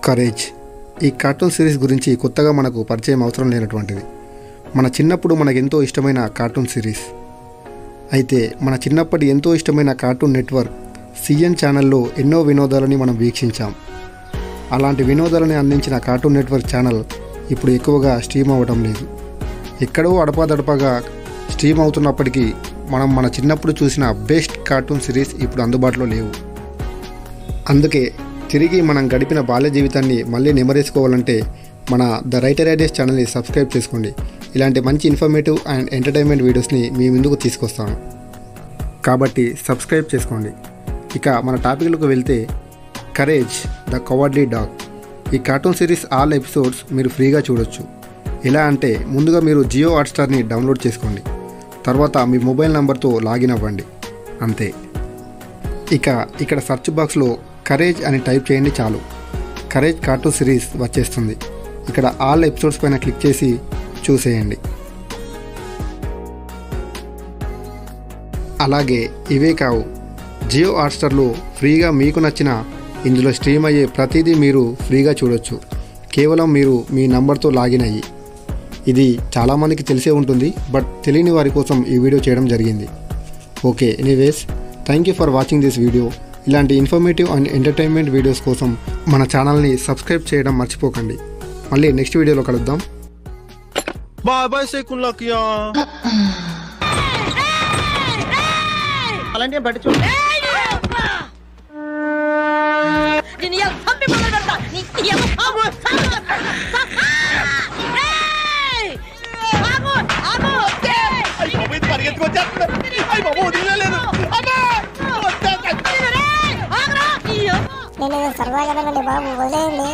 Courage ఈ cartoon series గురించి కొత్తగా మనకు పరిచయం అవసరం లేనటువంటిది. మన చిన్నప్పుడు మనకు ఎంతో ఇష్టమైన కార్టూన్ సిరీస్. అయితే మన చిన్నప్పటి ఎంతో ఇష్టమైన కార్టూన్ నెట్వర్క్ సిఎన్ ఛానల్లో ఎన్నో వినోదాలని మనం వీక్షించాం. అలాంటి వినోదాలని అందించిన కార్టూన్ నెట్వర్క్ ఛానల్ ఇప్పుడు ఎక్కువగా స్ట్రీమ్ అవ్వడం లేదు. ఎక్కడో అడపాదడపగా స్ట్రీమ్ అవుతున్నప్పటికీ మనం మన చిన్నప్పుడు చూసిన బెస్ట్ కార్టూన్ సిరీస్ ఇప్పుడు అందుబాటులో లేవు. అందుకే తిరిగి మనం గడిపిన బాల్య జీవితాన్ని మళ్ళీ నెమరేసుకోవాలంటే మన ద రైటర్ ఐడియాస్ ఛానల్ని సబ్స్క్రైబ్ చేసుకోండి. ఇలాంటి మంచి ఇన్ఫర్మేటివ్ అండ్ ఎంటర్టైన్మెంట్ వీడియోస్ని మీ ముందుకు తీసుకొస్తాను. కాబట్టి సబ్స్క్రైబ్ చేసుకోండి. ఇక మన టాపిక్లకు వెళ్తే కరేజ్ ద కవర్డ్లీ డాగ్. ఈ కార్టూన్ సిరీస్ ఆల్ ఎపిసోడ్స్ మీరు ఫ్రీగా చూడొచ్చు. ఎలా అంటే ముందుగా మీరు జియో హాట్స్టార్ని డౌన్లోడ్ చేసుకోండి. తర్వాత మీ మొబైల్ నెంబర్తో లాగిన్ అవ్వండి, అంతే. ఇక్కడ సెర్చ్ బాక్స్లో కరేజ్ అని టైప్ చేయండి చాలు. కరేజ్ కార్టూన్ సిరీస్ వచ్చేస్తుంది. ఇక్కడ ఆల్ ఎపిసోడ్స్ పైన క్లిక్ చేసి చూసేయండి. అలాగే ఇవే కావు, జియో హాట్స్టార్లో ఫ్రీగా మీకు నచ్చిన ఇందులో స్ట్రీమ్ అయ్యే ప్రతిదీ మీరు ఫ్రీగా చూడొచ్చు, కేవలం మీరు మీ నంబర్తో లాగిన్ అయ్యి. ఇది చాలామందికి తెలిసే ఉంటుంది, బట్ తెలియని వారి కోసం ఈ వీడియో చేయడం జరిగింది. Okay, anyways, thank you for watching this video. ఇలాంటి ఇన్ఫర్మేటివ్ అండ్ ఎంటర్టైన్మెంట్ వీడియోస్ కోసం మన ఛానల్ని సబ్స్క్రైబ్ చేయడం మర్చిపోకండి. మళ్ళీ నెక్స్ట్ వీడియోలో కలుద్దాం. బాయ్ బాయ్ సేకుల్లాకియా. అలాంటి బట్టి చూడు. నేను సరదాగా బాబు వదిలేయండి.